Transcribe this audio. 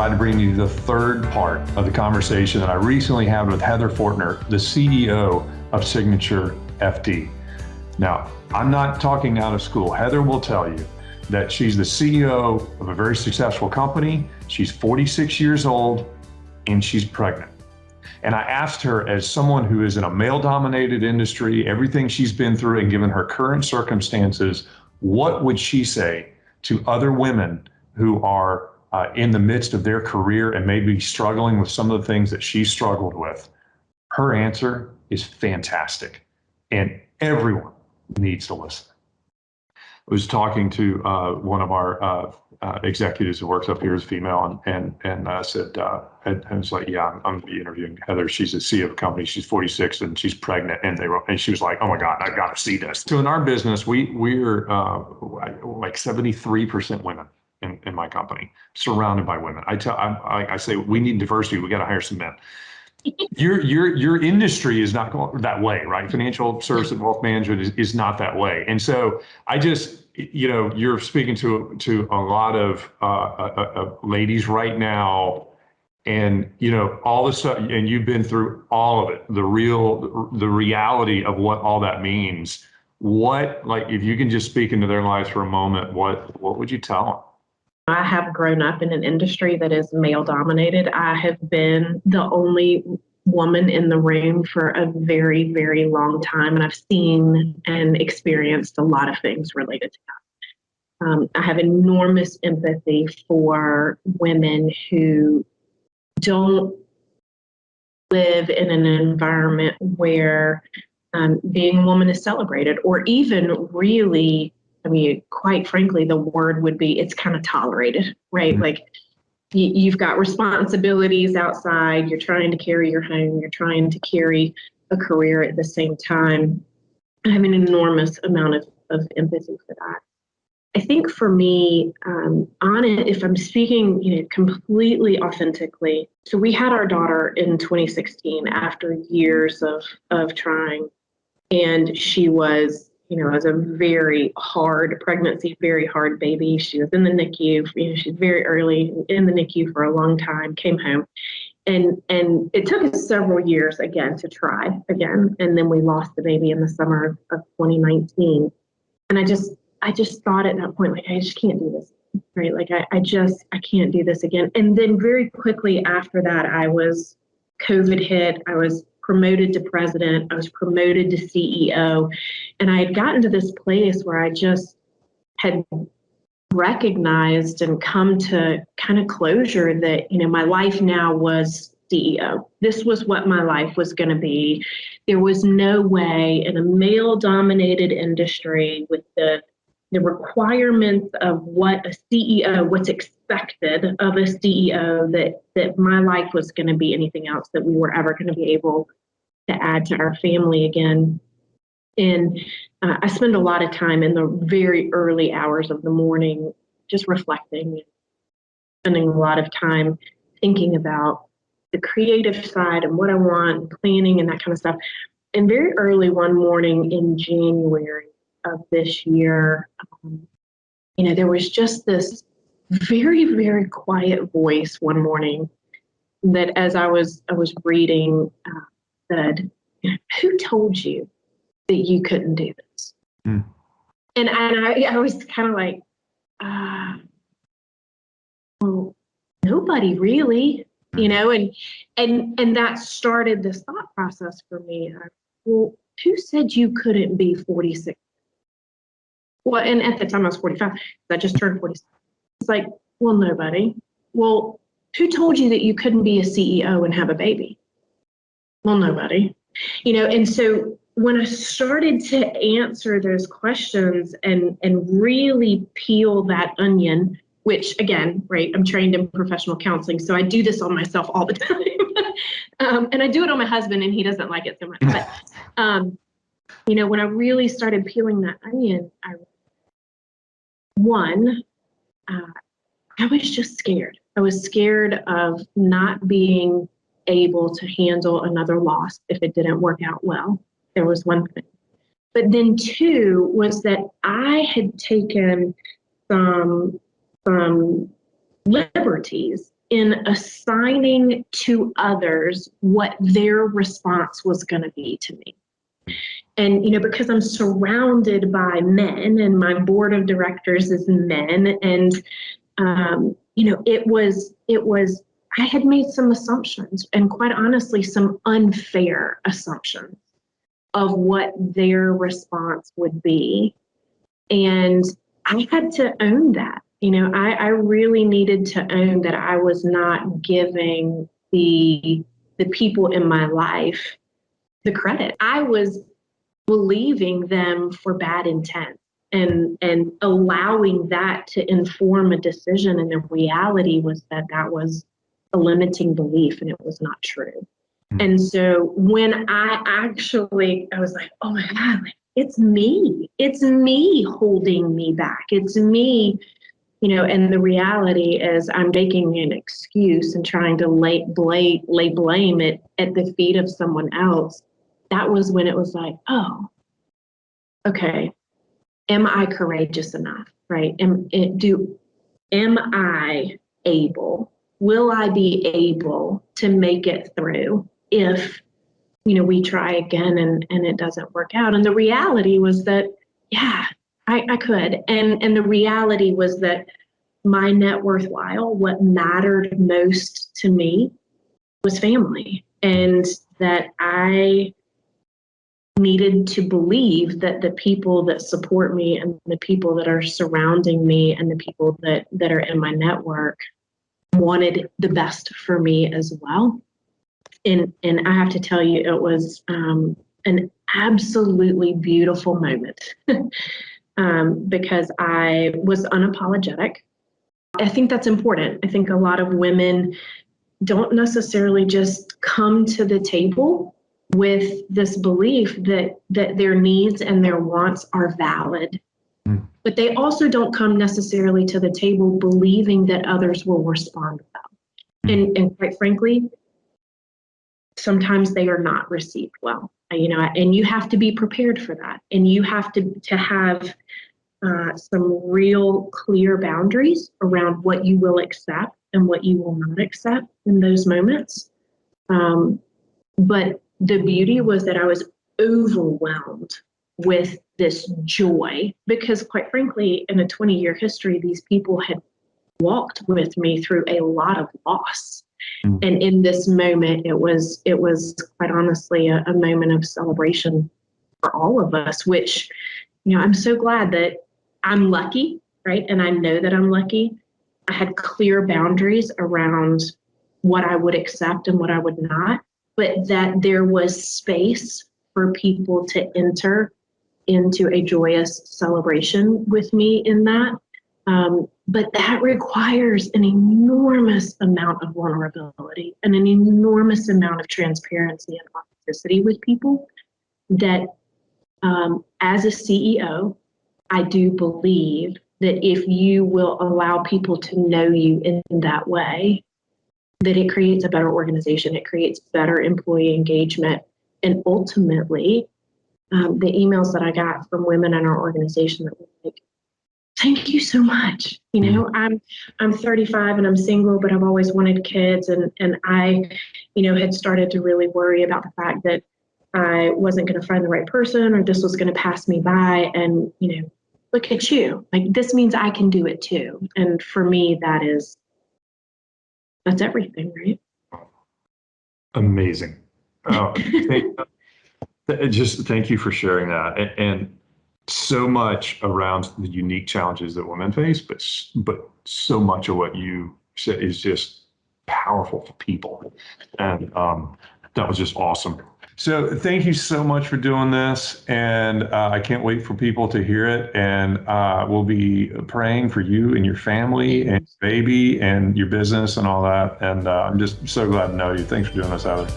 glad to bring you the third part of the conversation that I recently had with Heather Fortner, the CEO of SignatureFD. Now, I'm not talking out of school. Heather will tell you that she's the CEO of a very successful company. She's 46 years old and she's pregnant. And I asked her, as someone who is in a male-dominated industry, everything she's been through and given her current circumstances, what would she say to other women who are in the midst of their career and maybe struggling with some of the things that she struggled with? Her answer is fantastic, and everyone needs to listen. I was talking to one of our executives who works up here as female, and said, and I was like, yeah, I'm going to be interviewing Heather. She's a CEO of a company. She's 46 and she's pregnant. And she was like, oh my God, I've got to see this. So in our business, we're like 73% women in my company, surrounded by women. I say, we need diversity. We got to hire some men. Your industry is not going that way, right? Financial service and wealth management is not that way. And so I just, you're speaking to a lot of ladies right now, and all of a sudden, and you've been through all of it, the reality of what all that means. What, like, if you can just speak into their lives for a moment, what would you tell them? I have grown up in an industry that is male dominated. I have been the only woman in the room for a very, very long time. And I've seen and experienced a lot of things related to that. I have enormous empathy for women who don't live in an environment where being a woman is celebrated, or even really, I mean, quite frankly, the word would be it's kind of tolerated, right? Mm-hmm. Like you've got responsibilities outside, you're trying to carry your home, you're trying to carry a career at the same time. I have an enormous amount of empathy for that. I think for me, on it, if I'm speaking, completely authentically, so we had our daughter in 2016 after years of trying, and she was, it was a very hard pregnancy, very hard baby. She was in the NICU. She's very early in the NICU for a long time, came home. And it took us several years again to try again. And then we lost the baby in the summer of 2019. And I just thought at that point, like, I just can't do this, right? Like, I can't do this again. And then very quickly after that, COVID hit. I was promoted to president. I was promoted to CEO. And I had gotten to this place where I just had recognized and come to kind of closure that, my life now was CEO. This was what my life was going to be. There was no way in a male-dominated industry with the requirements of what a CEO, what's expected of a CEO, that my life was going to be anything else, that we were ever going to be able to add to our family again. And I spend a lot of time in the very early hours of the morning just reflecting, spending a lot of time thinking about the creative side and what I want, planning and that kind of stuff. And very early one morning in January of this year, there was just this very, very quiet voice one morning that, as I was reading, said, who told you that you couldn't do this? Mm. And I was kind of like, well, nobody really, and that started this thought process for me. Well, who said you couldn't be 46? Well, and at the time I was 45. I just turned 46. It's like, well, nobody. Well, who told you that you couldn't be a CEO and have a baby? Well, nobody. And so when I started to answer those questions and really peel that onion, which again, right, I'm trained in professional counseling, so I do this on myself all the time. And I do it on my husband, and he doesn't like it so much. But, when I really started peeling that onion, I was just scared. I was scared of not being able to handle another loss if it didn't work out well. There was one thing. But then two was that I had taken some liberties in assigning to others what their response was going to be to me. And, because I'm surrounded by men and my board of directors is men. And, I had made some assumptions, and quite honestly, some unfair assumptions of what their response would be. And I had to own that. I really needed to own that I was not giving the people in my life the credit. I was believing them for bad intent and allowing that to inform a decision. And the reality was that was a limiting belief, and it was not true. And so when I was like, oh my God, like, it's me holding me back. It's me, and the reality is I'm making an excuse and trying to lay blame at the feet of someone else. That was when it was like, oh, okay, am I courageous enough, right? Am I able? Will I be able to make it through if, we try again and it doesn't work out? And the reality was that, yeah, I could. And the reality was that my net worthwhile, what mattered most to me was family. And that I needed to believe that the people that support me and the people that are surrounding me and the people that are in my network wanted the best for me as well. And I have to tell you, it was an absolutely beautiful moment because I was unapologetic. I think that's important. I think a lot of women don't necessarily just come to the table with this belief that their needs and their wants are valid. But they also don't come necessarily to the table believing that others will respond well. And quite frankly, sometimes they are not received well. And you have to be prepared for that. And you have to have some real clear boundaries around what you will accept and what you will not accept in those moments. But the beauty was that I was overwhelmed with this joy because, quite frankly, in a 20-year history, these people had walked with me through a lot of loss. And in this moment, it was quite honestly a moment of celebration for all of us, which, I'm so glad that I'm lucky, right? And I know that I'm lucky. I had clear boundaries around what I would accept and what I would not, but that there was space for people to enter into a joyous celebration with me in that. But that requires an enormous amount of vulnerability and an enormous amount of transparency and authenticity with people that as a CEO, I do believe that if you will allow people to know you in that way, that it creates a better organization, it creates better employee engagement. And ultimately, the emails that I got from women in our organization that were like, thank you so much. I'm 35 and I'm single, but I've always wanted kids. And I, had started to really worry about the fact that I wasn't going to find the right person or this was going to pass me by. And, look at you. Like, this means I can do it too. And for me, that's everything, right? Amazing. Just thank you for sharing that. And so much around the unique challenges that women face, but so much of what you said is just powerful for people. And that was just awesome. So thank you so much for doing this. And I can't wait for people to hear it. And we'll be praying for you and your family and baby and your business and all that. And I'm just so glad to know you. Thanks for doing this, Heather.